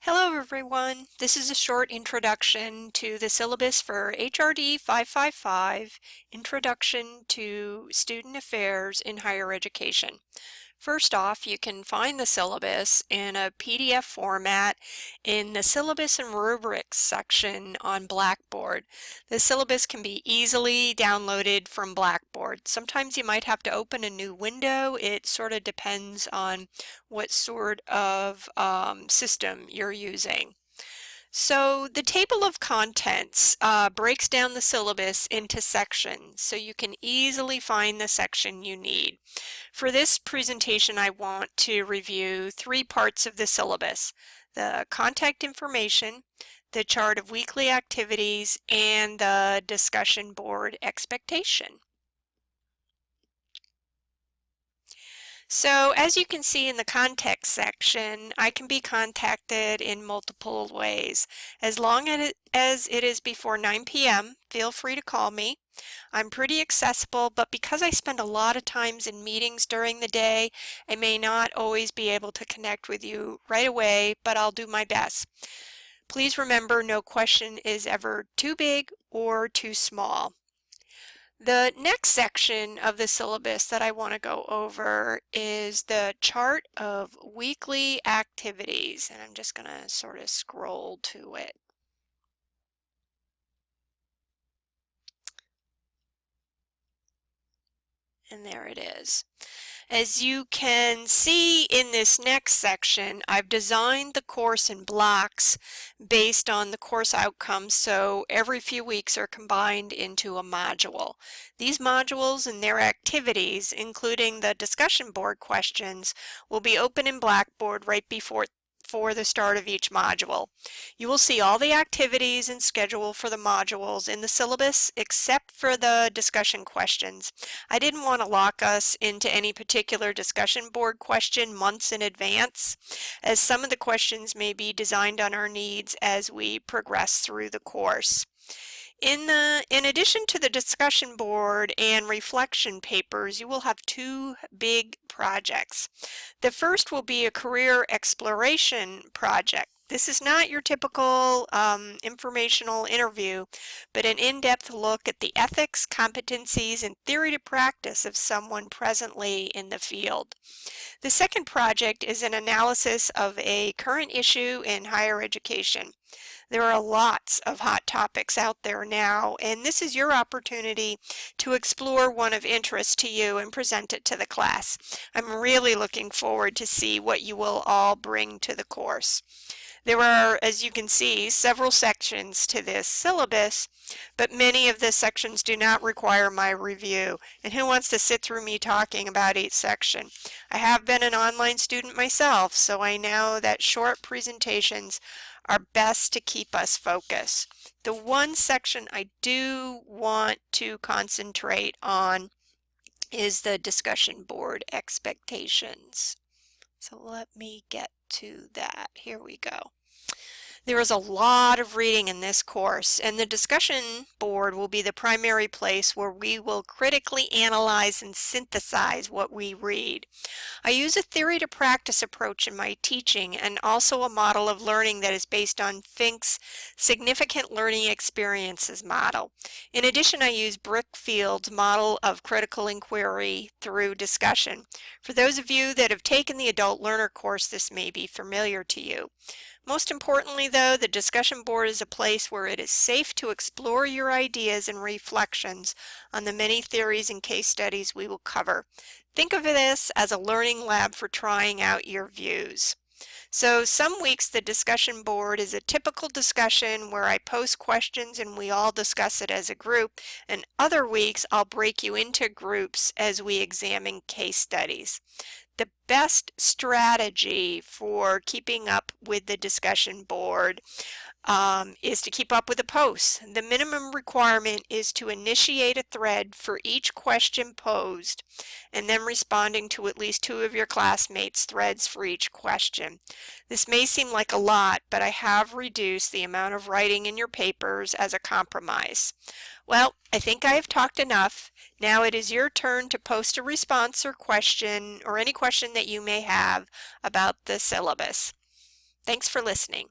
Hello everyone, this is a short introduction to the syllabus for HRD 555, Introduction to Student Affairs in Higher Education. First off, you can find the syllabus in a PDF format in the Syllabus and Rubrics section on Blackboard. The syllabus can be easily downloaded from Blackboard. Sometimes you might have to open a new window. It sort of depends on what sort of system you're using. So the table of contents breaks down the syllabus into sections so you can easily find the section you need. For this presentation, I want to review three parts of the syllabus: the contact information, the chart of weekly activities, and the discussion board expectation. So as you can see in the context section, I can be contacted in multiple ways. As long as it is before 9 p.m., feel free to call me. I'm pretty accessible, but because I spend a lot of times in meetings during the day, I may not always be able to connect with you right away, but I'll do my best. Please remember, no question is ever too big or too small. The next section of the syllabus that I want to go over is the chart of weekly activities, and I'm just going to sort of scroll to it. And there it is. As you can see in this next section, I've designed the course in blocks based on the course outcomes, so every few weeks are combined into a module. These modules and their activities, including the discussion board questions, will be open in Blackboard right before the start of each module. You will see all the activities and schedule for the modules in the syllabus except for the discussion questions. I didn't want to lock us into any particular discussion board question months in advance, as some of the questions may be designed on our needs as we progress through the course. In addition to the discussion board and reflection papers, you will have two big projects. The first will be a career exploration project. This is not your typical informational interview, but an in-depth look at the ethics, competencies, and theory to practice of someone presently in the field. The second project is an analysis of a current issue in higher education. There are lots of hot topics out there now, and this is your opportunity to explore one of interest to you and present it to the class. I'm really looking forward to see what you will all bring to the course. There are, as you can see, several sections to this syllabus, but many of the sections do not require my review. And who wants to sit through me talking about each section? I have been an online student myself, so I know that short presentations are best to keep us focused. The one section I do want to concentrate on is the discussion board expectations. So let me get to that. Here we go. There is a lot of reading in this course, and the discussion board will be the primary place where we will critically analyze and synthesize what we read. I use a theory to practice approach in my teaching and also a model of learning that is based on Fink's significant learning experiences model. In addition, I use Brickfield's model of critical inquiry through discussion. For those of you that have taken the adult learner course, this may be familiar to you. Most importantly, though, the discussion board is a place where it is safe to explore your ideas and reflections on the many theories and case studies we will cover. Think of this as a learning lab for trying out your views. So some weeks the discussion board is a typical discussion where I post questions and we all discuss it as a group, and other weeks I'll break you into groups as we examine case studies. The best strategy for keeping up with the discussion board is to keep up with the posts. The minimum requirement is to initiate a thread for each question posed and then responding to at least two of your classmates' threads for each question. This may seem like a lot, but I have reduced the amount of writing in your papers as a compromise. Well, I think I have talked enough. Now it is your turn to post a response or question or any question that you may have about the syllabus. Thanks for listening.